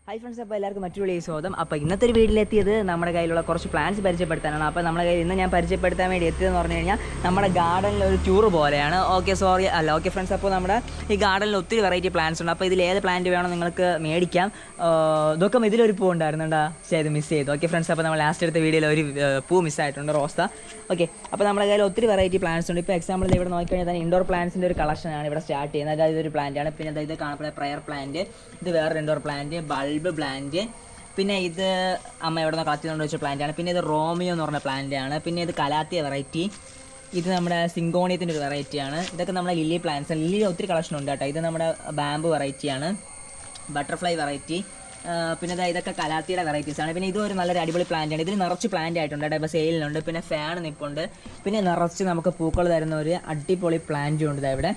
Hi friends, അപ്പോൾ എല്ലാവർക്കും മറ്റൊരു സ്വാഗതം. അപ്പോൾ ഇന്നത്തെ ഒരു വീട്ടിലെത്തിയത് നമ്മുടെ കയ്യിലുള്ള കുറച്ച് പ്ലാൻസ് പരിചയപ്പെടുത്താനാണ്. അപ്പോൾ നമ്മുടെ കയ്യിൽ ഇന്ന് ഞാൻ പരിചയപ്പെടുത്താൻ വേണ്ടി എത്തിയതെന്ന് പറഞ്ഞു കഴിഞ്ഞാൽ നമ്മുടെ ഗാർഡനിൽ ഒരു ടൂർ പോലെയാണ്. ഓക്കെ ഫ്രണ്ട്സ്, അപ്പോൾ നമ്മുടെ ഈ ഗാർഡനിൽ ഒത്തിരി വെറൈറ്റി പ്ലാന്റ്സ് ഉണ്ട്. അപ്പോൾ ഇതിൽ ഏത് പ്ലാന്റ് വേണം നിങ്ങൾക്ക് മേടിക്കാം. ഇതൊക്കെ ഇതിലൊരു പൂ ഉണ്ടായിരുന്നുണ്ടാ, ഇത് മിസ് ചെയ്തു. ഓക്കെ ഫ്രണ്ട്സ്, അപ്പോൾ നമ്മൾ ലാസ്റ്റ് എടുത്ത വീഡിയോയിൽ ഒരു പൂ മിസ്സായിട്ടുണ്ട്, റോസ. ഓക്കെ, അപ്പോൾ നമ്മുടെ കയ്യിൽ ഒത്തിരി വെറൈറ്റി പ്ലാന്റ്സ് ഉണ്ട്. ഇപ്പോൾ എക്സാമ്പിൾ ഇവിടെ നോക്കിക്കഴിഞ്ഞാൽ തന്നെ ഇൻഡോർ പ്ലാന്റ്സിൻ്റെ ഒരു കളക്ഷനാണ് ഇവിടെ സ്റ്റാർട്ട് ചെയ്യുന്നത്. അതായത് ഇതൊരു പ്ലാന്റാണ്. പിന്നെ ഇത് കാണപ്പെടുന്ന പ്രയർ പ്ലാന്റ്, ഇത് വേറൊരു ഇൻഡോർ പ്ലാന്റ്, ബൾബ് പ്ലാന്റ്. പിന്നെ ഇത് അമ്മ എവിടെ നിന്ന് കളക്ട് ചെയ്തുകൊണ്ട് വെച്ച പ്ലാന്റാണ്. പിന്നെ ഇത് റോമിയോ എന്ന് പറഞ്ഞ പ്ലാന്റ് ആണ്. പിന്നെ ഇത് കലാത്തിയ വെറൈറ്റി, ഇത് നമ്മുടെ സിങ്കോണിയത്തിൻ്റെ ഒരു വെറൈറ്റിയാണ്. ഇതൊക്കെ നമ്മുടെ ലില്ലി പ്ലാന്റ്സ്. ലില്ലി ഒത്തിരി കളക്ഷൻ ഉണ്ട് കേട്ടോ. ഇത് നമ്മുടെ ബാമ്പു വെറൈറ്റിയാണ്, ബട്ടർഫ്ലൈ വെറൈറ്റി. പിന്നെ ഇതൊക്കെ കലാത്തിയുടെ വെറൈറ്റീസ് ആണ്. പിന്നെ ഇതൊരു നല്ലൊരു അടിപൊളി പ്ലാന്റ് ആണ്. ഇതിൽ നിറച്ച് പ്ലാന്റ് ആയിട്ടുണ്ട് കേട്ടോ. ഇപ്പോൾ സെയിലിനുണ്ട്. പിന്നെ ഫാൻ നിൽപ്പുണ്ട്. പിന്നെ നിറച്ച് നമുക്ക് പൂക്കൾ തരുന്ന ഒരു അടിപൊളി പ്ലാന്റും ഉണ്ട് ഇവിടെ.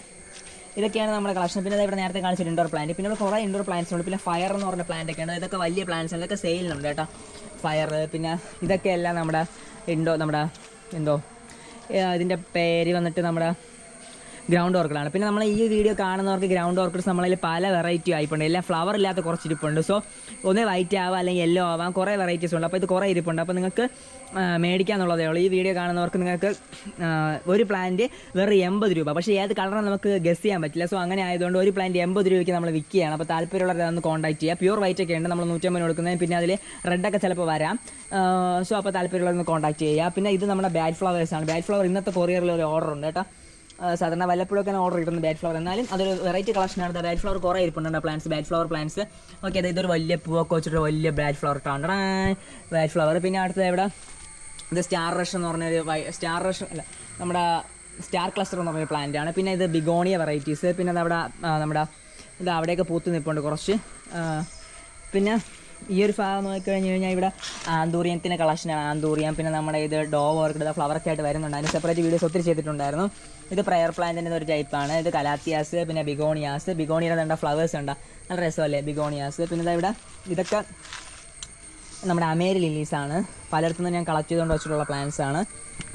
ഇതൊക്കെയാണ് നമ്മുടെ കളക്ഷൻ. പിന്നെ ഇവിടെ നേരത്തെ കാണിച്ചൊരു ഇൻഡോർ പ്ലാന്റ്. പിന്നെ ഇവിടെ കുറേ ഇൻഡോർ പ്ലാന്റ്സ് ഉണ്ട്. പിന്നെ ഫയർ എന്ന് പറഞ്ഞ പ്ലാന്റ് ഒക്കെ ഉണ്ട്. ഇതൊക്കെ വലിയ പ്ലാന്റ്സ് ആണ്. ഇതൊക്കെ സെയിലിനുണ്ട് കേട്ടോ, ഫയർ. പിന്നെ ഇതൊക്കെയെല്ലാം നമ്മുടെ ഇതിൻ്റെ പേര് വന്നിട്ട് നമ്മുടെ ഗ്രൗണ്ട് ഓർക്കിഡാണ്. പിന്നെ നമ്മൾ ഈ വീഡിയോ കാണുന്നവർക്ക് ഗ്രൗണ്ട് ഓർക്കിഡ്സ് നമ്മളതിൽ പല വെറൈറ്റി ആയിട്ടുണ്ട്. എല്ലാം ഫ്ലവർ ഇല്ലാത്ത കുറച്ച് ഇരിപ്പുണ്ട്. സോ ഒന്നേ വൈറ്റ് ആവാം അല്ലെങ്കിൽ യെല്ലോ ആവാം, കുറേ വെറൈറ്റീസ് ഉണ്ട്. അപ്പോൾ ഇത് കുറേ ഇരിപ്പുണ്ട്. അപ്പോൾ നിങ്ങൾക്ക് മേടിക്കാന്നുള്ളതേ ഉള്ളൂ. ഈ വീഡിയോ കാണുന്നവർക്ക് നിങ്ങൾക്ക് ഒരു പ്ലാന്റ് വെറും 80 രൂപ. പക്ഷേ ഏത് കളറാണ് നമുക്ക് ഗസ് ചെയ്യാൻ പറ്റില്ല. സോ അങ്ങനെ ആയതുകൊണ്ട് ഒരു പ്ലാന്റ് 80 രൂപയ്ക്ക് നമ്മൾ വിൽക്കുകയാണ്. അപ്പോൾ താല്പര്യമുള്ളവരൊന്ന് കോൺടാക്ട് ചെയ്യുക. പ്യൂർ വൈറ്റ് ഒക്കെ ഉണ്ട്, നമ്മൾ 150 കൊടുക്കുന്നത്. പിന്നെ അതിൽ റെഡൊക്കെ ചിലപ്പോൾ വരാം. സോ അപ്പോൾ താല്പര്യമുള്ളവരൊന്ന് കോൺടാക്ട് ചെയ്യുക. പിന്നെ ഇത് നമ്മുടെ ബാഡ് ഫ്ലവേഴ്സാണ്. ബാഡ് ഫ്ലവർ ഇന്നത്തെ കൊറിയറിൽ ഒരു ഓർഡർ ഉണ്ട് കേട്ടോ. സാധാരണ വല്ലപ്പോഴൊക്കെ ഓർഡർ കിട്ടുന്നത് ബാഡ് ഫ്ലവർ. എന്നാലും അതൊരു വെറൈറ്റി കളക്ഷനാണ്. ബാഡ് ഫ്ലവർ കുറേ ഇരിപ്പുണ്ട് plants, bad flower plants. Okay, അതായത് ഇതൊരു വലിയ പൂവൊക്കെ വെച്ചിട്ട് വലിയ ബാഡ് ഫ്ലവർ ഇട്ടാണ് ബാഡ് ഫ്ലവർ. പിന്നെ അടുത്തത് ഇവിടെ ഇത് സ്റ്റാർ റഷ് എന്ന് പറഞ്ഞൊരു നമ്മുടെ സ്റ്റാർ ക്ലസ്റ്റർ എന്ന് പറഞ്ഞൊരു പ്ലാന്റ് ആണ്. പിന്നെ ഇത് ബിഗോണിയ വെറൈറ്റീസ്. പിന്നെ അതവിടെ നമ്മുടെ ഇത് അവിടെയൊക്കെ പൂത്ത് നിൽപ്പുണ്ട് കുറച്ച്. പിന്നെ ഈ ഒരു ഭാഗം നോക്കിക്കഴിഞ്ഞ് കഴിഞ്ഞാൽ ഇവിടെ ആന്തൂറിയത്തിൻ്റെ കളക്ഷനാണ്, ആന്തൂറിയം. പിന്നെ നമ്മുടെ ഇത് ഡോവ് ഓർക്കിഡ് ഫ്ലവറൊക്കെ ആയിട്ട് വരുന്നുണ്ട്. അതിന് സെപ്പറേറ്റ് വീഡിയോസ് ഒത്തിരി ചെയ്തിട്ടുണ്ടായിരുന്നു. ഇത് പ്രയർ പ്ലാന്റിൻ്റെ ഒരു ടൈപ്പാണ്. ഇത് കലാത്തിയാസ്, പിന്നെ ബിഗോണിയാസ്. ബിഗോണിയുടെ എന്താ ഫ്ലവേഴ്സ് ഉണ്ട്, നല്ല രസമല്ലേ ബിഗോണിയാസ്. പിന്നെ ഇവിടെ ഇതൊക്കെ നമ്മുടെ അമേരി ലില്ലീസാണ്. പലയിടത്തു നിന്ന് ഞാൻ കളക്ട് ചെയ്തുകൊണ്ട് വെച്ചിട്ടുള്ള പ്ലാന്റ്സ് ആണ്.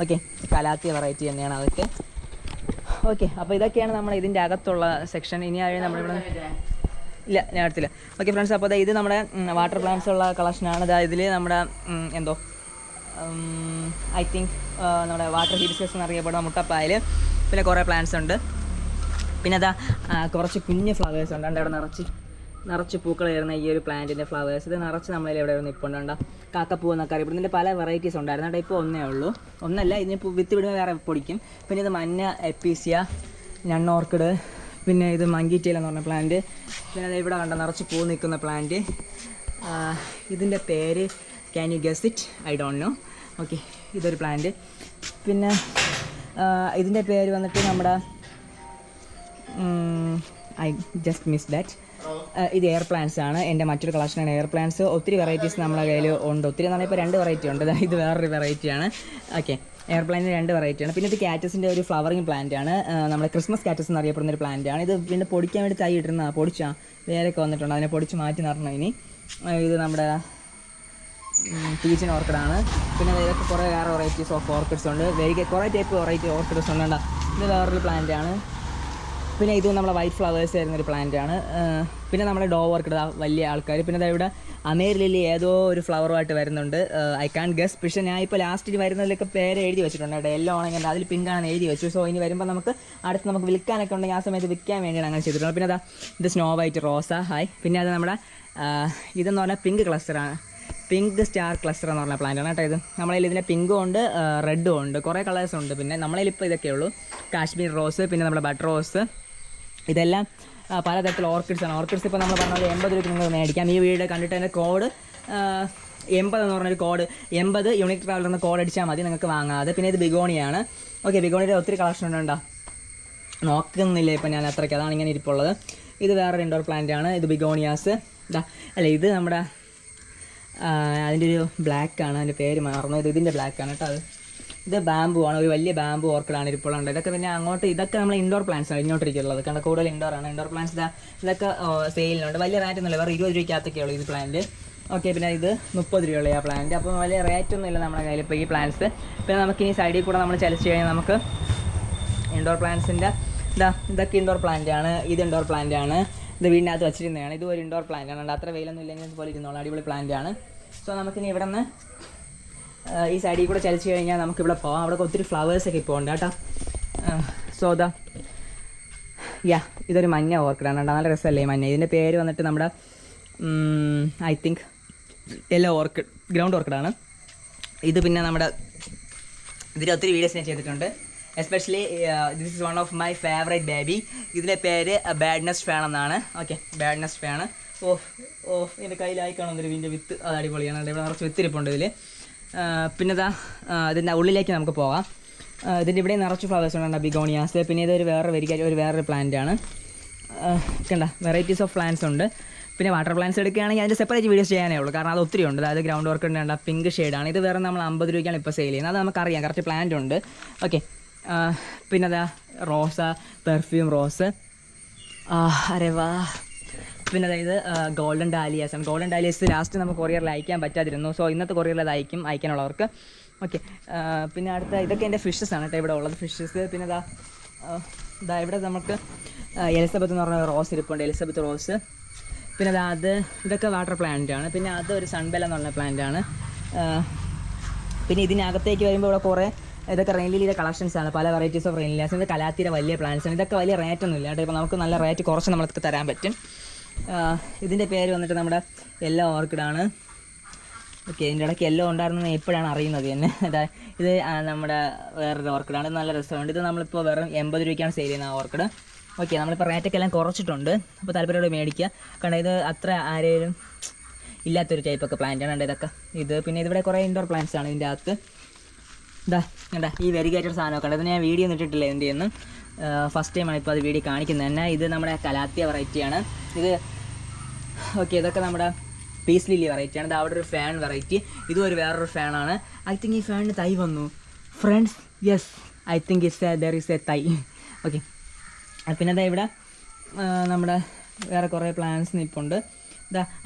ഓക്കെ, കലാത്തിയ വെറൈറ്റി തന്നെയാണ് അതൊക്കെ. ഓക്കെ, അപ്പോൾ ഇതൊക്കെയാണ് നമ്മുടെ ഇതിൻ്റെ അകത്തുള്ള സെക്ഷൻ. ഇനി നമ്മളിവിടെ ഇല്ല, ഞാൻ എടുത്തില്ല. ഓക്കെ ഫ്രണ്ട്സ്, അപ്പോൾ ഇത് നമ്മുടെ വാട്ടർ പ്ലാന്റ്സ് ഉള്ള കളക്ഷനാണ്. ഇതിൽ നമ്മുടെ ഐ തിങ്ക് നമ്മുടെ വാട്ടർ ഹീബിസ്കസ് എന്നറിയപ്പെടുന്ന മുട്ടപ്പായൽ. പിന്നെ കുറേ പ്ലാന്റ്സ് ഉണ്ട്. പിന്നെ കുറച്ച് കുഞ്ഞ് ഫ്ലവേഴ്സ് ഉണ്ട്. അവിടെ നിറച്ച് പൂക്കൾ വരുന്ന ഈ ഒരു പ്ലാന്റിൻ്റെ ഫ്ലവേഴ്സ്. ഇത് നിറച്ച് നമ്മളിൽ എവിടെ നിൽപ്പുണ്ട്. കാക്കപ്പൂ എന്നൊക്കെ അറിയപ്പെടും. ഇതിൻ്റെ പല വെറൈറ്റീസ് ഉണ്ടായിരുന്നു കേട്ടോ. ഇപ്പോൾ ഒന്നേ ഉള്ളൂ, ഒന്നല്ല. ഇതിന് വിത്ത് വിടുമ്പോൾ വേറെ പൊടിക്കും. പിന്നെ ഇത് മഞ്ഞ എപ്പീസിയ, ഞൺ ഓർക്കിഡ്. പിന്നെ ഇത് മങ്കിറ്റേൽ എന്ന് പറഞ്ഞ പ്ലാന്റ്. പിന്നെ ഇവിടെ കണ്ട നിറച്ച് പൂ നിൽക്കുന്ന പ്ലാന്റ്. ഇതിൻ്റെ പേര് can you guess it, I don't know. Okay, ഇതൊരു പ്ലാന്റ്. പിന്നെ ഇതിൻ്റെ പേര് വന്നിട്ട് നമ്മുടെ ഐ ജസ്റ്റ് മിസ് ദാറ്റ്. ഇത് എയർ പ്ലാന്റ്സ് ആണ്. എൻ്റെ മറ്റൊരു കളക്ഷനാണ് എയർ പ്ലാന്റ്സ്. ഒത്തിരി വെറൈറ്റീസ് നമ്മുടെ കയ്യിൽ ഉണ്ട്. ഒത്തിരി എന്ന് പറഞ്ഞാൽ ഇപ്പോൾ 2 വെറൈറ്റി ഉണ്ട്. ഇത് വേറൊരു വെറൈറ്റിയാണ്. ഓക്കെ, എയർ പ്ലാന്റിന് 2 വെറൈറ്റിയാണ്. പിന്നെ ഇത് കാറ്റസിൻ്റെ ഒരു ഫ്ലവറിങ് പ്ലാന്റ് ആണ്. നമ്മുടെ ക്രിസ്മസ് കാറ്റസ് എന്നറിയപ്പെടുന്ന ഒരു പ്ലാന്റ് ആണ്. ഇത് പിന്നെ പൊടിക്കാൻ വേണ്ടി തൈ ഇട്ടിരുന്ന പൊടിച്ചാൽ വേരൊക്കെ വന്നിട്ടുണ്ട്. അതിനെ പൊടിച്ച് മാറ്റി നടണം ഇനി. ഇത് നമ്മുടെ പീച്ചിൻ ഓർക്കിഡാണ്. പിന്നെ ഇതൊക്കെ കുറേ വേറെ വെറൈറ്റീസ് ഓഫ് ഓർക്കിഡ്സ് ഉണ്ട്. കുറേ ടൈപ്പ് വെറൈറ്റി ഓർക്കിഡ്സ് ഉണ്ട്. ഇത് വേറൊരു പ്ലാന്റ് ആണ്. പിന്നെ ഇത് നമ്മുടെ വൈറ്റ് ഫ്ലവേഴ്സ് വരുന്നൊരു പ്ലാന്റ് ആണ്. പിന്നെ നമ്മുടെ ഡോവ് ഓർക്കിഡ് വലിയ ആൾക്കാർ. പിന്നെ ഇവിടെ അമേരി ലില്ലി ഏതോ ഒരു ഫ്ലവറുമായിട്ട് വരുന്നുണ്ട്. I can guess. പക്ഷേ ഞാൻ ഇപ്പോൾ ലാസ്റ്റിൽ വരുന്നതിലൊക്കെ പേര് എഴുതി വെച്ചിട്ടുണ്ട് കേട്ടോ. എല്ലോ ആണെങ്കിൽ അതിൽ പിങ്കാണെന്ന് എഴുതി വെച്ചു. സോ ഇനി വരുമ്പോൾ നമുക്ക് വിൽക്കാനൊക്കെ ഉണ്ടെങ്കിൽ ആ സമയത്ത് വിൽക്കാൻ വേണ്ടിയാണ് അങ്ങനെ ചെയ്തിട്ടുള്ളത്. പിന്നെ ഇത് സ്നോ വൈറ്റ് റോസ. ഹായ്. പിന്നെ അത് നമ്മുടെ ഇതെന്ന് പറഞ്ഞാൽ പിങ്ക് ക്ലസ്റ്ററാണ്, പിങ്ക് സ്റ്റാർ ക്ലസ്റ്റർ എന്ന് പറഞ്ഞ പ്ലാന്റാണ് കേട്ടോ. ഇത് നമ്മളതിൽ ഇതിൻ്റെ പിങ്കും ഉണ്ട്, റെഡും ഉണ്ട്, കുറേ കളേഴ്സ് ഉണ്ട്. പിന്നെ നമ്മളതിലിപ്പോൾ ഇതൊക്കെ ഉള്ളൂ. കാശ്മീർ റോസ്, പിന്നെ നമ്മുടെ ബട്ടർ റോസ്. ഇതെല്ലാം പലതരത്തിലുള്ള ഓർക്കിഡ്സാണ്. ഓർക്കിഡ്സ് ഇപ്പോൾ നമ്മൾ പറഞ്ഞ പോലെ 80 രൂപയ്ക്ക് നിങ്ങൾ മേടിക്കാം. ഈ വീഡിയോ കണ്ടിട്ട് അതിൻ്റെ കോഡ് 80 എന്ന് പറഞ്ഞൊരു കോഡ്, 80 യൂണിക് ട്രാവലർ എന്ന കോഡ് അടിച്ചാൽ മതി, നിങ്ങൾക്ക് വാങ്ങാതെ. പിന്നെ ഇത് ബിഗോണിയാണ്. ഓക്കെ, ബിഗോണിയുടെ ഒത്തിരി കളക്ഷൻ ഉണ്ടോ, നോക്കുന്നില്ല ഇപ്പോൾ ഞാൻ അത്രയ്ക്ക്. അതാണ് ഇങ്ങനെ ഇരിപ്പുള്ളത്. ഇത് വേറൊരു ഇൻഡോർ പ്ലാന്റ് ആണ്. ഇത് ബിഗോണിയാസ്. ഇത് നമ്മുടെ അതിൻ്റെ ഒരു ബ്ലാക്കാണ്, അതിൻ്റെ പേര് മാറുന്നു. ഇതിൻ്റെ ബ്ലാക്കാണ് കേട്ടോ. ഇത് ബാമ്പു ആണ്, ഒരു വലിയ ബാമ്പു ഓർക്കിഡാണ് ഇരിപ്പുള്ളത്. ഇതൊക്കെ പിന്നെ ഇതൊക്കെ നമ്മൾ ഇൻഡോർ പ്ലാന്റ്സ് ആണ് ഇങ്ങോട്ടേക്കുള്ളത്. കാരണം കൂടുതൽ ഇൻഡോർ ആണ്. ഇൻഡോർ പ്ലാന്റ്സ് ഇതൊക്കെ സെയിലിനുണ്ട്. വലിയ റേറ്റ് ഒന്നുമില്ല, വേറെ 20 രൂപയ്ക്കകത്തൊക്കെ ഉള്ളൂ ഇത് പ്ലാന്റ്. ഓക്കെ, പിന്നെ ഇത് 30 രൂപയുള്ള ആ പ്ലാന്റ്. അപ്പോൾ വലിയ റേറ്റ് ഒന്നുമില്ല നമ്മുടെ കയ്യിൽ ഇപ്പോൾ ഈ പ്ലാന്റ്സ്. പിന്നെ നമുക്കിനി സൈഡിൽ കൂടെ നമ്മൾ ചലിച്ച് കഴിഞ്ഞാൽ നമുക്ക് ഇൻഡോർ പ്ലാന്റ്സിൻ്റെ ഇതൊക്കെ ഇൻഡോർ പ്ലാന്റ് ആണ്. ഇത് ഇൻഡോർ പ്ലാന്റ് ആണ്. ഇത് വീടിനകത്ത് വെച്ചിരുന്നതാണ്. ഇത് ഒരു ഇൻഡോർ പ്ലാന്റ് ആണ്, അത്ര വെയിലൊന്നും ഇല്ലെങ്കിൽ ഇതുപോലെ ഇരുന്നോളാം, അടിപൊളി പ്ലാന്റ് ആണ്. സോ നമുക്കിനി ഇവിടെ നിന്ന് ഈ സൈഡിൽ കൂടെ ചലിച്ച് കഴിഞ്ഞാൽ നമുക്കിവിടെ പോകാം. അവിടെ ഒത്തിരി ഫ്ലവേഴ്സൊക്കെ ഇപ്പോൾ ഉണ്ട് കേട്ടോ. സോ ദാ ഇതൊരു മഞ്ഞ ഓർക്കിഡാണ് കേട്ടോ, നല്ല രസമല്ലേ ഈ മഞ്ഞ. ഇതിൻ്റെ പേര് വന്നിട്ട് നമ്മുടെ I think yellow orchid, ground ഓർക്കിഡാണ് ഇത്. പിന്നെ നമ്മുടെ ഇതിൽ ഒത്തിരി വീഡിയോസ് ഞാൻ ചെയ്തിട്ടുണ്ട്. Especially this is one of my favourite baby. ഇതിൻ്റെ പേര് ബാഡ്നെസ് ഫാൻ എന്നാണ്. ഓക്കെ, ബാഡ്നെസ് ഫാൻ. എൻ്റെ കയ്യിലായി കാണും ഒരു ഇതിൻ്റെ വിത്ത്, അത് അടിപൊളിയാണ്. ഇവിടെ കുറച്ച് വിത്തിരിപ്പുണ്ട് ഇതിൽ. പിന്നെ ഇതാ ഇതിൻ്റെ ഉള്ളിലേക്ക് നമുക്ക് പോകാം. ഇതിൻ്റെ ഇവിടെ നിറച്ച് ഫ്ലവേഴ്സ് ഉണ്ട്, ബിഗോണിയാസ്. പിന്നെ ഇതൊരു വേറൊരു പ്ലാന്റ് ആണ്. കണ്ട വെറൈറ്റീസ് ഓഫ് പ്ലാന്റ്സ് ഉണ്ട്. പിന്നെ വാട്ടർ പ്ലാന്റ്സ് എടുക്കുകയാണെങ്കിൽ അതിൻ്റെ സെപ്പറേറ്റ് വീഡിയോസ് ചെയ്യാനേ ഉള്ളൂ, കാരണം അത് ഒത്തിരി ഉണ്ട്. അതായത് ഗ്രൗണ്ട് ഓർക്കിഡ് ഉണ്ട്, പിങ്ക് ഷെയ്ഡാണ്. ഇത് വേറെ നമ്മൾ 50 രൂപയ്ക്കാണ് ഇപ്പോൾ സെയിൽ ചെയ്യുന്നത്, അത് നമുക്കറിയാം, കറക്റ്റ് പ്ലാന്റ് ഉണ്ട്. ഓക്കെ, പിന്നെ അതാ റോസ, പെർഫ്യൂം റോസ്. അരെ വാ. പിന്നെ അതായത് ഗോൾഡൻ ഡാലിയാസ് ആണ്. ഗോൾഡൻ ഡാലിയാസ് ലാസ്റ്റ് നമുക്ക് കൊറിയറിൽ അയക്കാൻ പറ്റാതിരുന്നു. സോ ഇന്നത്തെ കൊറിയറിൽ അത് അയക്കാനുള്ളവർക്ക്. ഓക്കെ, പിന്നെ അടുത്ത ഇതൊക്കെ എൻ്റെ ഫിഷസ് ആണ് കേട്ടോ ഇവിടെ ഉള്ളത്, ഫിഷസ്. പിന്നെ ഇതാ ഇവിടെ നമുക്ക് എലിസബത്ത് എന്ന് പറഞ്ഞ റോസ് ഇരിപ്പുണ്ട്, എലിസബത്ത് റോസ്. പിന്നെ ഇതൊക്കെ വാട്ടർ പ്ലാന്റ് ആണ്. പിന്നെ അതൊരു സൺബെല്ല എന്ന് പറഞ്ഞ പ്ലാന്റ് ആണ്. പിന്നെ ഇതിനകത്തേക്ക് വരുമ്പോൾ ഇവിടെ കുറേ ഇതൊക്കെ റെയിൻ ലില്ലിയുടെ കളക്ഷൻസ് ആണ്, പല വെറൈറ്റീസ് ഓഫ് റെയിൻ ലില്ലിയാസ്. ഇത് കലാത്തിയുടെ വലിയ പ്ലാന്റ്സ് ആണ്. ഇതൊക്കെ വലിയ റേറ്റ് ഒന്നും ഇല്ല കേട്ടോ, ഇപ്പോൾ നമുക്ക് നല്ല റേറ്റ് കുറച്ച് നമ്മൾക്ക് തരാൻ പറ്റും. ഇതിൻ്റെ പേര് വന്നിട്ട് നമ്മുടെ യെല്ലോ ഓർക്കിഡാണ്. ഓക്കെ, ഇതിൻ്റെ ഇടയ്ക്ക് യെല്ലോ ഉണ്ടായിരുന്നത് എപ്പോഴാണ് അറിയുന്നത് തന്നെ. ഇത് നമ്മുടെ വേറൊരു ഓർക്കിഡാണ്, നല്ല രസമുണ്ട്. ഇത് നമ്മളിപ്പോൾ വെറും 80 രൂപയ്ക്കാണ് സെയിൽ ചെയ്യുന്നത് ആ ഓർക്കിഡ്. ഓക്കെ, നമ്മളിപ്പോൾ റേറ്റൊക്കെ എല്ലാം കുറച്ചിട്ടുണ്ട്, അപ്പോൾ താല്പര്യത്തോടെ മേടിക്കുക. കാരണം ഇത് അത്ര ആരെയും ഇല്ലാത്തൊരു ടൈപ്പൊക്കെ പ്ലാന്റാണ് ഉണ്ട് ഇതൊക്കെ. പിന്നെ ഇതിവിടെ കുറേ ഇൻഡോർ പ്ലാന്റ്സ് ആണ് ഇതിൻ്റെ അകത്ത്. കണ്ടാ ഈ വെരിഗേറ്റഡ് സാധനമൊക്കെ ഉണ്ട്. ഇത് ഞാൻ വീഡിയോ ഇട്ടിട്ടില്ല എന്ത് ചെയ്യുന്നു, ഫസ്റ്റ് ടൈമാണ് ഇപ്പോൾ അത് വീഡിയോ കാണിക്കുന്നത് തന്നെ. ഇത് നമ്മുടെ കലാത്തിയ വെറൈറ്റിയാണ് ഇത്. ഓക്കെ, ഇതൊക്കെ നമ്മുടെ പീസ് ലില്ലി വെറൈറ്റിയാണ്. ഇത് അവിടെ ഒരു ഫാൻ വെറൈറ്റി, ഇതും വേറൊരു ഫാനാണ്. ഐ തിങ്ക് ഈ ഫാനിന് തൈ വന്നു friends. Yes, I think there is A തൈ. ഓക്കെ, പിന്നെ ഇവിടെ നമ്മുടെ വേറെ കുറേ പ്ലാന്റ്സ് നിൽപ്പുണ്ട്.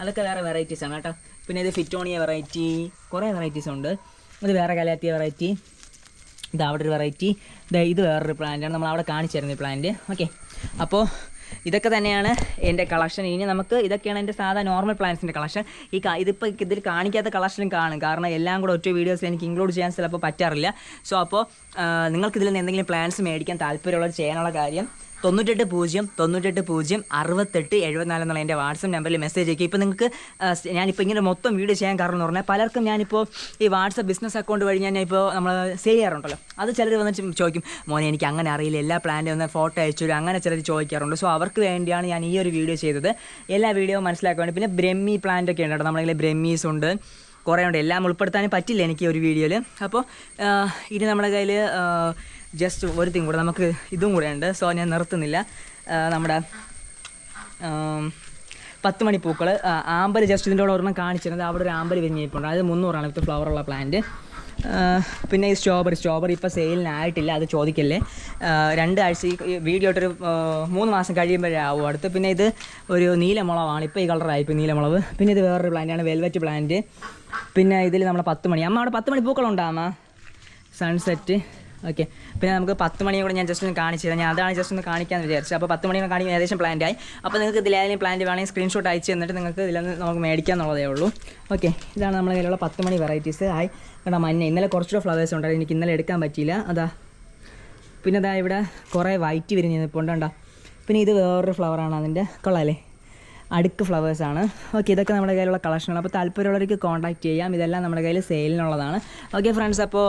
അതൊക്കെ വേറെ വെറൈറ്റീസാണ് കേട്ടോ. പിന്നെ ഇത് ഫിറ്റോണിയ വെറൈറ്റി, കുറേ വെറൈറ്റീസ് ഉണ്ട്. ഇത് വേറെ കലാത്തിയ വെറൈറ്റി. അവിടെ ഒരു വെറൈറ്റി. ഇത് വേറൊരു പ്ലാന്റാണ്, നമ്മൾ അവിടെ കാണിച്ചു തരുന്നത് ഈ പ്ലാന്റ്. ഓക്കെ, അപ്പോൾ ഇതൊക്കെ തന്നെയാണ് എൻ്റെ കളക്ഷൻ. ഇനി നമുക്ക് ഇതൊക്കെയാണ് എൻ്റെ സാധാ നോർമൽ പ്ലാന്റ്സിൻ്റെ കളക്ഷൻ. ഇതിപ്പോൾ ഇതിൽ കാണിക്കാത്ത കളക്ഷനും കാണും, കാരണം എല്ലാം കൂടെ ഒറ്റ വീഡിയോസിൽ എനിക്ക് ഇൻക്ലൂഡ് ചെയ്യാൻ ചിലപ്പോൾ പറ്റാറില്ല. സോ അപ്പോൾ നിങ്ങൾക്കിതിൽ നിന്ന് എന്തെങ്കിലും പ്ലാന്റ്സ് മേടിക്കാൻ താല്പര്യമുള്ളത് ചെയ്യാനുള്ള കാര്യം 98006874 എന്നുള്ള എൻ്റെ വാട്സപ്പ് നമ്പറിൽ മെസ്സേജ് അയക്കുക. ഇപ്പോൾ നിങ്ങൾക്ക് ഞാനിപ്പോൾ ഇങ്ങനെ മൊത്തം വീഡിയോ ചെയ്യാൻ കാരണം എന്ന് പറഞ്ഞാൽ പലർക്കും ഞാനിപ്പോൾ ഈ വാട്സപ്പ് ബിസിനസ് അക്കൗണ്ട് വഴി ഞാനിപ്പോൾ നമ്മൾ സെയിൽ ചെയ്യാറുണ്ടല്ലോ, അത് ചിലർ വന്നിട്ട് ചോദിക്കും, മോനെ എനിക്ക് അങ്ങനെ അറിയില്ല, എല്ലാ പ്ലാന്റും ഒന്ന് ഫോട്ടോ അയച്ചു തരും, അങ്ങനെ ചിലർ ചോദിക്കാറുണ്ട്. സോ അവർക്ക് വേണ്ടിയാണ് ഞാൻ ഈ ഒരു വീഡിയോ ചെയ്തത്, എല്ലാ വീഡിയോ മനസ്സിലാക്കാൻ വേണ്ടി. പിന്നെ ബ്രഹ്മി പ്ലാന്റ് ഒക്കെ ഉണ്ട് കേട്ടോ, നമ്മളെ ബ്രഹ്മീസ് ഉണ്ട്, കുറേ ഉണ്ട്. എല്ലാം ഉൾപ്പെടുത്താനും പറ്റില്ല എനിക്ക് ഒരു വീഡിയോയിൽ. അപ്പോൾ ഇനി നമ്മുടെ കയ്യിൽ ജസ്റ്റ് ഒരു തിങ് കൂടെ, നമുക്ക് ഇതും കൂടെ ഉണ്ട്. സോ ഞാൻ നിർത്തുന്നില്ല. നമ്മുടെ 10 മണി പൂക്കൾ, ആമ്പൽ ജസ്റ്റ് ഇതിൻ്റെ കൂടെ ഒരെണ്ണം കാണിച്ചിരുന്നത്. അവിടെ ഒരു ആമ്പൽ വിരിഞ്ഞിരിപ്പുണ്ട്, അത് 300 വിത്ത് ഫ്ലവറുള്ള പ്ലാന്റ്. പിന്നെ ഈ സ്ട്രോബെറി ഇപ്പോൾ സെയിലിനായിട്ടില്ല, അത് ചോദിക്കല്ലേ. 2 ആഴ്ച ഈ വീഡിയോ ഇട്ടൊരു 3 മാസം കഴിയുമ്പോഴേ ആവും അടുത്ത്. പിന്നെ ഇത് ഒരു നീലമുളവാണ്, ഇപ്പോൾ ഈ കളറായിപ്പോൾ നീലമുളവ്. പിന്നെ ഇത് വേറൊരു പ്ലാന്റാണ്, വെൽവെറ്റ് പ്ലാന്റ്. പിന്നെ ഇതിൽ നമ്മൾ 10 മണി, അവിടെ 10 മണി പൂക്കളുണ്ടാകും, സൺസെറ്റ്. ഓക്കെ, പിന്നെ നമുക്ക് 10 മണിയും കൂടെ ഞാൻ ജസ്റ്റ് ഒന്ന് കാണിച്ചു തരാം. ഞാൻ അതാണ് ജസ്റ്റ് ഒന്ന് കാണിക്കാമെന്ന് വിചാരിച്ചത്. അപ്പോൾ 10 മണിയൊക്കെ കാണിക്കാൻ ഏകദേശം പ്ലാന്റായി. അപ്പോൾ നിങ്ങൾക്ക് ഇതിലേതെങ്കിലും പ്ലാന്റ് വേണമെങ്കിൽ സ്ക്രീൻഷോട്ട് അയച്ച് തന്നിട്ട് നിങ്ങൾക്ക് ഇതിലൊന്ന് നമുക്ക് മേടിക്കാമെന്നുള്ളതേ ഉള്ളൂ. ഓക്കെ, ഇതാണ് നമ്മുടെ കയ്യിലുള്ള 10 മണി വെറൈറ്റീസ്. കണ്ടാ മഞ്ഞ, ഇന്നലെ കുറച്ചുകൂടെ ഫ്ലവേഴ്സ് ഉണ്ടായിരുന്നു, എനിക്ക് ഇന്നലെ എടുക്കാൻ പറ്റിയില്ല. പിന്നെ ഇവിടെ കുറേ വൈറ്റ് വിരിഞ്ഞ് നിൽപ്പുണ്ട് കണ്ടോ. പിന്നെ ഇത് വേറൊരു ഫ്ലവറാണ്, അതിൻ്റെ കൊള്ളാമല്ലേ, അടുക്ക് ഫ്ലവേഴ്സാണ്. ഓക്കെ, ഇതൊക്കെ നമ്മുടെ കയ്യിലുള്ള കളക്ഷനാണ്. അപ്പോൾ താല്പര്യമുള്ളവർക്ക് കോൺടാക്ട് ചെയ്യാം. ഇതെല്ലാം നമ്മുടെ കയ്യിൽ സെയിലിനുള്ളതാണ്. ഓക്കെ ഫ്രണ്ട്സ്, അപ്പോൾ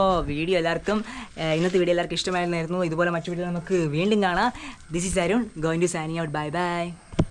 ഇന്നത്തെ വീഡിയോ എല്ലാവർക്കും ഇഷ്ടമായിരുന്നു. ഇതുപോലെ മറ്റു വീഡിയോ നമുക്ക് വീണ്ടും കാണാം. This is Arun going to signing out. Bye by.